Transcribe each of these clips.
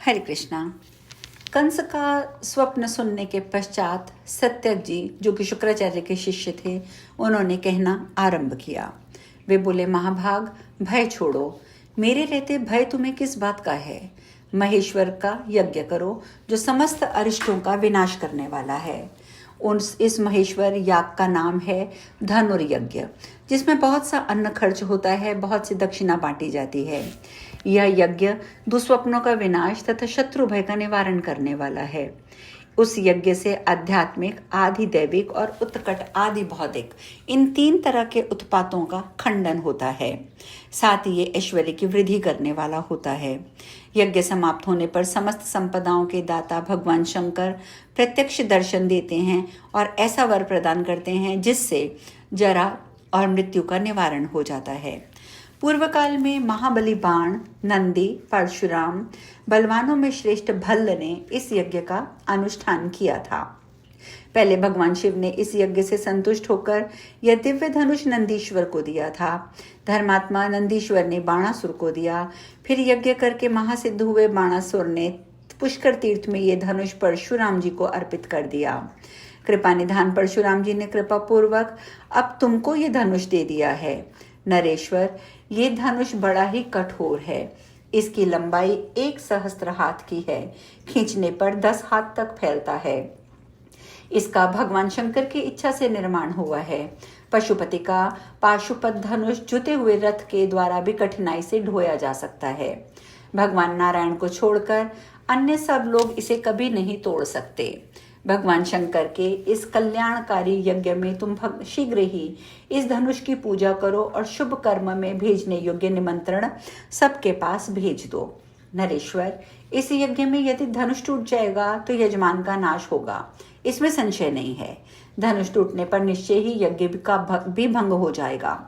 हरे कृष्णा। कंस का स्वप्न सुनने के पश्चात सत्यक जी, जो कि शुक्राचार्य के शिष्य थे, उन्होंने कहना आरंभ किया। वे बोले, महाभाग, भय छोड़ो। मेरे रहते भय तुम्हें किस बात का है? महेश्वर का यज्ञ करो, जो समस्त अरिष्टों का विनाश करने वाला है। इस महेश्वर याग का नाम है धनुर्यज्ञ, जिसमें बहुत सा अन्न खर्च होता है, बहुत सी दक्षिणा बांटी जाती है। यह यज्ञ दुस्वप्नों का विनाश तथा शत्रु भय का निवारण करने वाला है। उस यज्ञ से आध्यात्मिक, आदि दैविक और उत्कट आदि भौतिक, इन 3 तरह के उत्पातों का खंडन होता है। साथ ही ये ऐश्वर्य की वृद्धि करने वाला होता है। यज्ञ समाप्त होने पर समस्त संपदाओं के दाता भगवान शंकर प्रत्यक्ष दर्शन देते हैं और ऐसा वर प्रदान करते हैं जिससे जरा और मृत्यु का निवारण हो जाता है। पूर्व काल में महाबली बाण, नंदी, परशुराम, बलवानों में श्रेष्ठ भल्ल ने इस यज्ञ का अनुष्ठान किया था। पहले भगवान शिव ने इस यज्ञ से संतुष्ट होकर यह दिव्य धनुष नंदीश्वर को दिया था। धर्मात्मा नंदीश्वर ने बाणासुर को दिया। फिर यज्ञ करके महासिद्ध हुए बाणासुर ने पुष्कर तीर्थ में ये धनुष परशुराम जी को अर्पित कर दिया। कृपा निधान परशुराम जी ने कृपा पूर्वक अब तुमको ये धनुष दे दिया है। नरेश्वर, ये धनुष बड़ा ही कठोर है। इसकी लंबाई 1 सहस्त्र हाथ की है। खींचने पर 10 हाथ तक फैलता है। इसका भगवान शंकर की इच्छा से निर्माण हुआ है। पशुपति का पाशुपत धनुष जुते हुए रथ के द्वारा भी कठिनाई से ढोया जा सकता है। भगवान नारायण को छोड़कर अन्य सब लोग इसे कभी नहीं तोड़ सकते। भगवान शंकर के इस कल्याणकारी यज्ञ में तुम शीघ्र ही इस धनुष की पूजा करो और शुभ कर्म में भेजने योग्य निमंत्रण सबके पास भेज दो। नरेश्वर, इस यज्ञ में यदि धनुष टूट जाएगा तो यजमान का नाश होगा, इसमें संशय नहीं है। धनुष टूटने पर निश्चय ही यज्ञ का भी भंग हो जाएगा।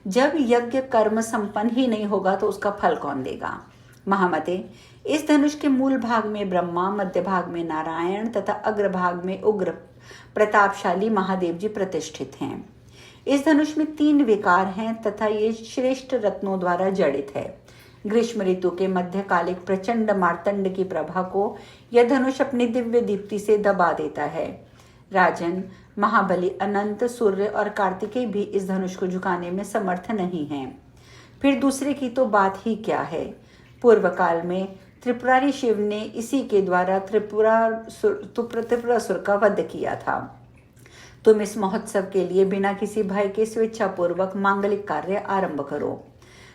जब यज्ञ कर्म संपन्न ही नहीं होगा तो उसका फल कौन देगा? महामते, इस धनुष के मूल भाग में ब्रह्मा, मध्य भाग में नारायण तथा अग्रभाग में उग्र प्रतापशाली महादेव जी प्रतिष्ठित हैं। इस धनुष में 3 विकार हैं तथा ये श्रेष्ठ रत्नों द्वारा जड़ित है। ग्रीष्म ऋतु के मध्यकालिक प्रचंड मार्तंड की प्रभा को यह धनुष अपनी दिव्य दीप्ति से दबा देता है। राजन, महाबली अनंत, सूर्य और कार्तिकेय भी इस धनुष को झुकाने में समर्थ नहीं हैं। फिर दूसरे की तो बात ही क्या है। पूर्व काल में त्रिपुरारी शिव ने इसी के द्वारा त्रिपुरासुर का वध किया था। तुम इस महोत्सव के लिए बिना किसी भय के स्वेच्छापूर्वक मांगलिक कार्य आरंभ करो।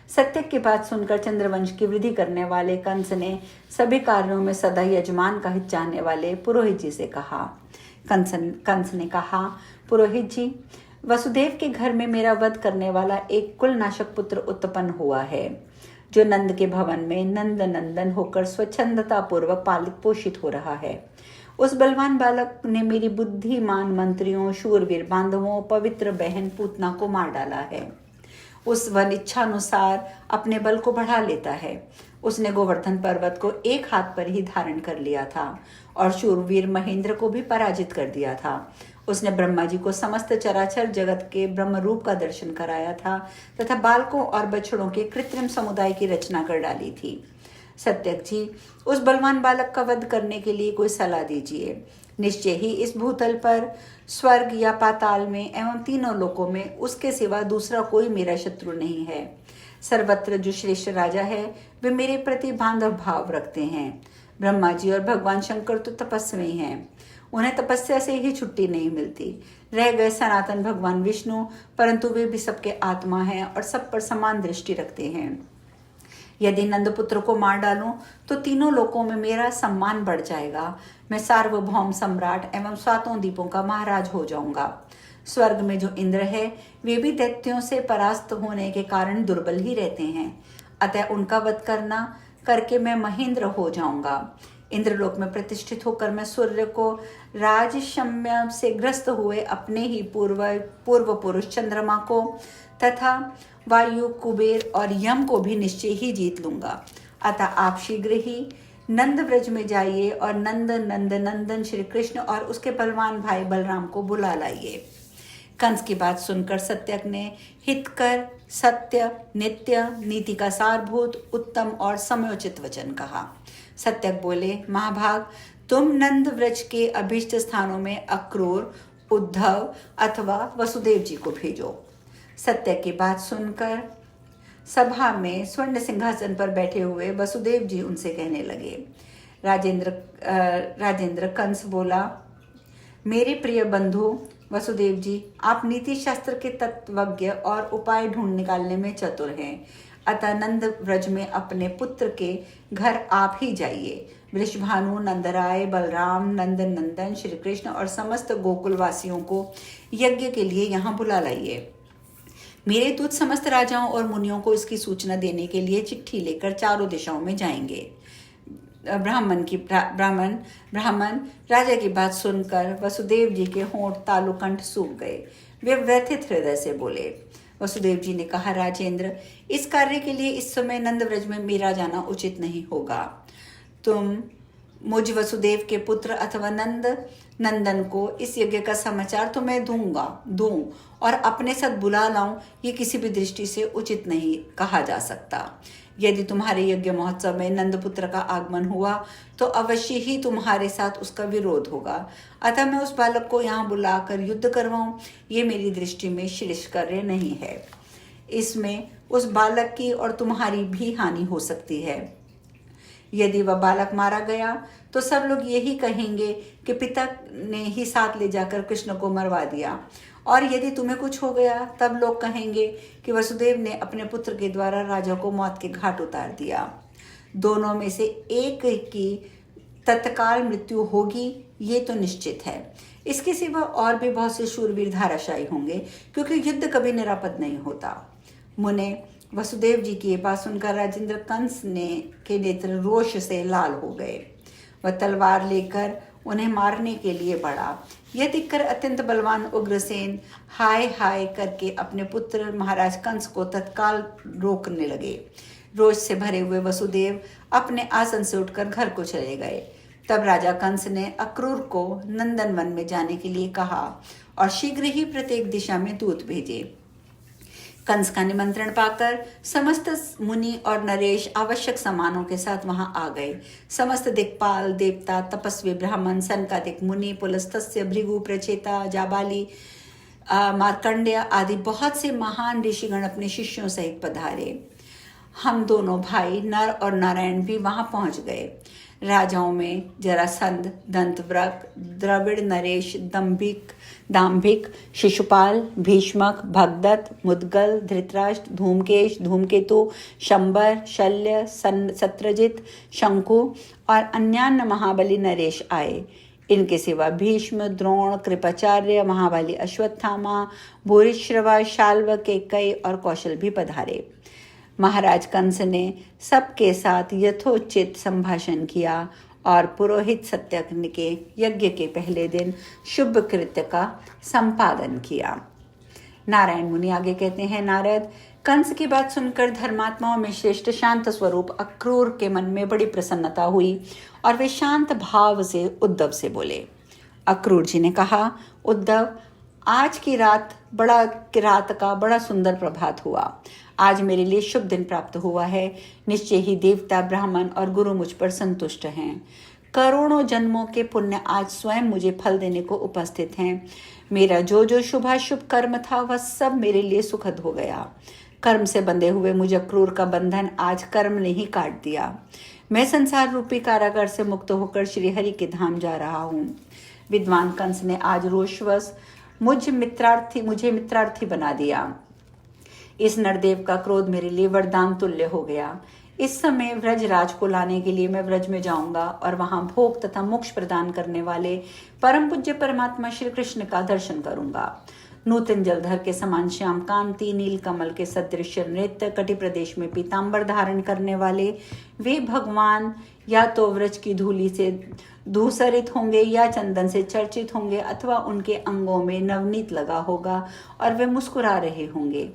सत्यक की बात सुनकर चंद्रवंश की वृद्धि करने वाले कंस ने सभी कार्यों में सदा यजमान का हित चाहने वाले पुरोहित जी से कहा। कंस ने कहा, पुरोहित जी, वसुदेव के घर में मेरा वध करने वाला एक कुलनाशक पुत्र उत्पन्न हुआ है, जो नंद के भवन में नंद नंदन होकर स्वच्छंदता पूर्वक पालित पोषित हो रहा है। उस बलवान बालक ने मेरी बुद्धिमान मंत्रियों, शूरवीर बांधवों, पवित्र बहन पूतना को मार डाला है। उस वन इच्छानुसार अपने बल को बढ़ा लेता है। उसने गोवर्धन पर्वत को 1 हाथ पर ही धारण कर लिया था और शूरवीर महेंद्र को भी पराजित कर दिया था। उसने ब्रह्मा जी को समस्त चराचर जगत के ब्रह्म रूप का दर्शन कराया था तथा बालकों और बछड़ों के कृत्रिम समुदाय की रचना कर डाली थी। सत्यक जी, उस बलवान बालक का वध करने के लिए कोई सलाह दीजिए। निश्चय ही इस भूतल पर, स्वर्ग या पाताल में एवं तीनों लोकों में उसके सिवा दूसरा कोई मेरा शत्रु नहीं है। सर्वत्र जो श्रेष्ठ राजा है वे मेरे प्रति बांधव भाव रखते हैं। ब्रह्मा जी और भगवान शंकर तो तपस्वी हैं, उन्हें तपस्या से ही छुट्टी नहीं मिलती। रह गए सनातन भगवान विष्णु, परंतु वे भी सबके आत्मा हैं और सब पर समान दृष्टि रखते हैं। यदि नंदपुत्र को मार डालूं तो तीनों लोकों में मेरा सम्मान बढ़ जाएगा। मैं सार्वभौम सम्राट एवं 7 द्वीपों का महाराज हो जाऊंगा। स्वर्ग में जो इंद्र है वे भी दैत्यों से परास्त होने के कारण दुर्बल ही रहते हैं, अतः उनका वध करके मैं महेंद्र हो जाऊंगा। इंद्रलोक में प्रतिष्ठित होकर मैं सूर्य को राजशम्य से ग्रस्त हुए अपने ही पूर्व पुरुष चंद्रमा को तथा वायु, कुबेर और यम को भी निश्चय ही जीत लूंगा। अतः आप शीघ्र ही नंद व्रज में जाइए और नंदन श्री कृष्ण और उसके बलवान भाई बलराम को बुला लाइए। कंस की बात सुनकर सत्यक ने हितकर, सत्य, नित्य, नीति का सारभूत, उत्तम और समयोचित वचन कहा। सत्यक बोले, महाभाग, तुम नंद व्रज के अभीष्ट स्थानों में अक्रूर, उद्धव अथवा वसुदेव जी को भेजो। सत्यक की बात सुनकर सभा में स्वर्ण सिंहासन पर बैठे हुए वसुदेव जी उनसे कहने लगे। राजेंद्र कंस बोला, मेरे प्रिय बंधु वसुदेव जी, आप नीति शास्त्र के तत्वज्ञ और उपाय ढूंढ निकालने में चतुर हैं। अतः नंद व्रज में अपने पुत्र के घर आप ही जाइए। वृषभानु, नंदराय, बलराम, नंदन, श्री कृष्ण और समस्त गोकुल वासियों को यज्ञ के लिए यहाँ बुला लाइए। मेरे दूत समस्त राजाओं और मुनियों को इसकी सूचना देने के लिए चिट्ठी लेकर चारों दिशाओं में जाएंगे। ब्राह्मण राजा की बात सुनकर वसुदेव जी के होंठ तालुकंठ सूख गए। वे व्यथित हृदय से बोले। वसुदेव जी ने कहा, राजेंद्र, इस कार्य के लिए इस समय नंद व्रज में मेरा जाना उचित नहीं होगा। तुम मुझ वसुदेव के पुत्र अथवा नंदन को इस यज्ञ का समाचार तो मैं दूं और अपने साथ बुला लाऊं, ये किसी भी दृष्टि से उचित नहीं कहा जा सकता। यदि तुम्हारे यज्ञ महोत्सव में नंदपुत्र का आगमन हुआ तो अवश्य ही तुम्हारे साथ उसका विरोध होगा। अतः मैं उस बालक को यहाँ बुलाकर युद्ध करवाऊं, ये मेरी दृष्टि में श्रेष्ठकर्य नहीं है। इसमें उस बालक की और तुम्हारी भी हानि हो सकती है। यदि वह बालक मारा गया तो सब लोग यही कहेंगे कि पिता ने ही साथ ले जाकर कृष्ण को मरवा दिया, और यदि तुम्हें कुछ हो गया तब लोग कहेंगे कि वसुदेव ने अपने पुत्र के द्वारा राजा को मौत के घाट उतार दिया। दोनों में से एक की तत्काल मृत्यु होगी, ये तो निश्चित है। इसके सिवा और भी बहुत से शूरवीर धाराशायी होंगे, क्योंकि युद्ध कभी निरापद नहीं होता। मुने वसुदेव जी की ये बात सुनकर राजेंद्र कंस के नेत्र रोष से लाल हो गए। वह तलवार लेकर उन्हें मारने के लिए बढ़ा। यह देखकर अत्यंत बलवान उग्रसेन हाय हाय करके अपने पुत्र महाराज कंस को तत्काल रोकने लगे। रोष से भरे हुए वसुदेव अपने आसन से उठकर घर को चले गए। तब राजा कंस ने अक्रूर को नंदन वन में जाने के लिए कहा और शीघ्र ही प्रत्येक दिशा में दूत भेजे। कंस का निमंत्रण पाकर समस्त मुनि और नरेश आवश्यक सामानों के साथ वहां आ गए। समस्त दिक्पाल, देवता, तपस्वी, ब्राह्मण, सनकादिक मुनि, पुलस्त्य, भृगु, प्रचेता, जाबाली, मार्कंडेय आदि बहुत से महान ऋषिगण अपने शिष्यों सहित पधारे। हम दोनों भाई नर और नारायण भी वहां पहुंच गए। राजाओं में जरासंध, दंतवृक, द्रविड़, नरेश, दाम्भिक, शिशुपाल, भीष्मक, भगदत्त, मुद्गल, धृतराष्ट्र, धूमकेश, धूमकेतु, शंबर, शल्य, सत्रजित, शंकु और अन्यान्य महाबली नरेश आए। इनके सिवा भीष्म, द्रोण, कृपाचार्य, महाबली अश्वत्थामा, भूरिश्रवा, शाल्व, केकई और कौशल भी पधारे। महाराज कंस ने सबके साथ यथोचित संभाषण किया और पुरोहित सत्यक के यज्ञ के पहले दिन शुभ कृत्य का संपादन किया। नारायण मुनि आगे कहते हैं, नारद, कंस की बात सुनकर धर्मात्माओं में श्रेष्ठ शांत स्वरूप अक्रूर के मन में बड़ी प्रसन्नता हुई और वे शांत भाव से उद्धव से बोले। अक्रूर जी ने कहा, उद्धव, आज की रात का बड़ा सुंदर प्रभात हुआ। आज मेरे लिए शुभ दिन प्राप्त हुआ है। निश्चय ही देवता, ब्राह्मण और गुरु मुझ पर संतुष्ट हैं। करोड़ों जन्मों के पुण्य आज स्वयं मुझे फल देने को उपस्थित हैं। मेरा जो शुभाशुभ कर्म था वह सब मेरे लिए सुखद हो गया। कर्म से बंधे हुए मुझे क्रूर का बंधन आज कर्म ने ही काट दिया। मैं संसार रूपी कारागार से मुक्त होकर श्री हरि के धाम जा रहा हूँ। विद्वान कंस ने आज रोषवश मुझे मित्रार्थी बना दिया। इस नरदेव का क्रोध मेरे लिए वरदान तुल्य हो गया। इस समय व्रजराज को लाने के लिए मैं व्रज में जाऊंगा और वहां भोग तथा मोक्ष प्रदान करने वाले परम पूज्य परमात्मा श्री कृष्ण का दर्शन करूंगा। नूतन जलधर के समान श्याम कांति, नील कमल के सदृश नृत्य, कटि प्रदेश में पीतांबर धारण करने वाले वे भगवान या तो व्रज की धूलि से धूसरित होंगे या चंदन से चर्चित होंगे, अथवा उनके अंगों में नवनीत लगा होगा और वे मुस्कुरा रहे होंगे।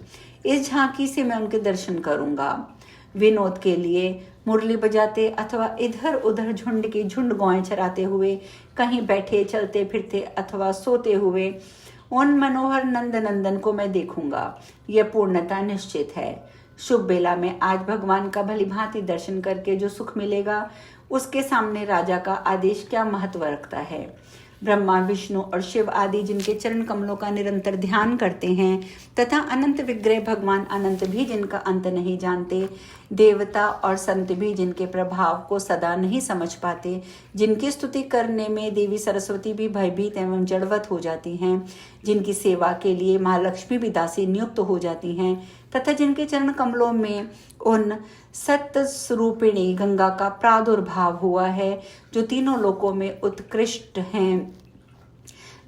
इस झांकी से मैं उनके दर्शन करूंगा। विनोद के लिए मुरली बजाते अथवा इधर उधर झुंड की झुंड गौएं चराते हुए, कहीं बैठे, चलते फिरते अथवा सोते हुए उन मनोहर नंदन को मैं देखूंगा। यह पूर्णता निश्चित है। शुभ बेला में आज भगवान का भली भांति दर्शन करके जो सुख मिलेगा उसके सामने राजा का आदेश क्या महत्व रखता है। ब्रह्मा, विष्णु और शिव आदि जिनके चरण कमलों का निरंतर ध्यान करते हैं तथा अनंत विग्रह भगवान अनंत भी जिनका अंत नहीं जानते, देवता और संत भी जिनके प्रभाव को सदा नहीं समझ पाते, जिनकी स्तुति करने में देवी सरस्वती भी भयभीत एवं जड़वत हो जाती हैं, जिनकी सेवा के लिए महालक्ष्मी भी दासी नियुक्त हो जाती हैं तथा जिनके चरण कमलों में उन सत्य स्वरूपिणी गंगा का प्रादुर्भाव हुआ है जो तीनों लोकों में उत्कृष्ट हैं,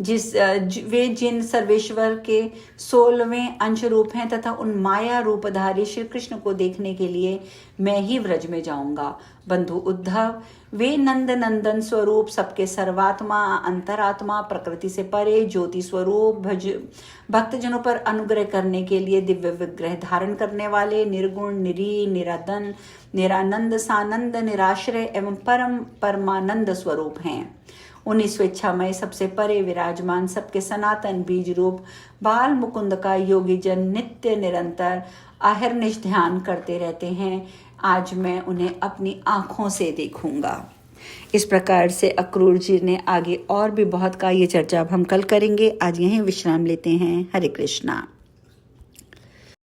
वे जिन सर्वेश्वर के 16वें अंश रूप हैं तथा उन माया रूपधारी श्री कृष्ण को देखने के लिए मैं ही व्रज में जाऊंगा। बंधु उद्धव, वे नंद नंदन स्वरूप, सबके सर्वात्मा, अंतरात्मा, प्रकृति से परे, ज्योति स्वरूप, भक्तजनों पर अनुग्रह करने के लिए दिव्य विग्रह धारण करने वाले, निर्गुण, निरी, निरादन, निरानंद, सानंद, निराश्रय एवं परमानंद स्वरूप हैं। उन्हीं स्वेच्छामय सबसे परे विराजमान, सबके सनातन बीज रूप बाल मुकुंद का योगी जन नित्य निरंतर अहर्निश ध्यान करते रहते हैं। आज मैं उन्हें अपनी आंखों से देखूंगा। इस प्रकार से अक्रूर जी ने आगे और भी बहुत का ये चर्चा अब हम कल करेंगे। आज यहीं विश्राम लेते हैं। हरे कृष्णा।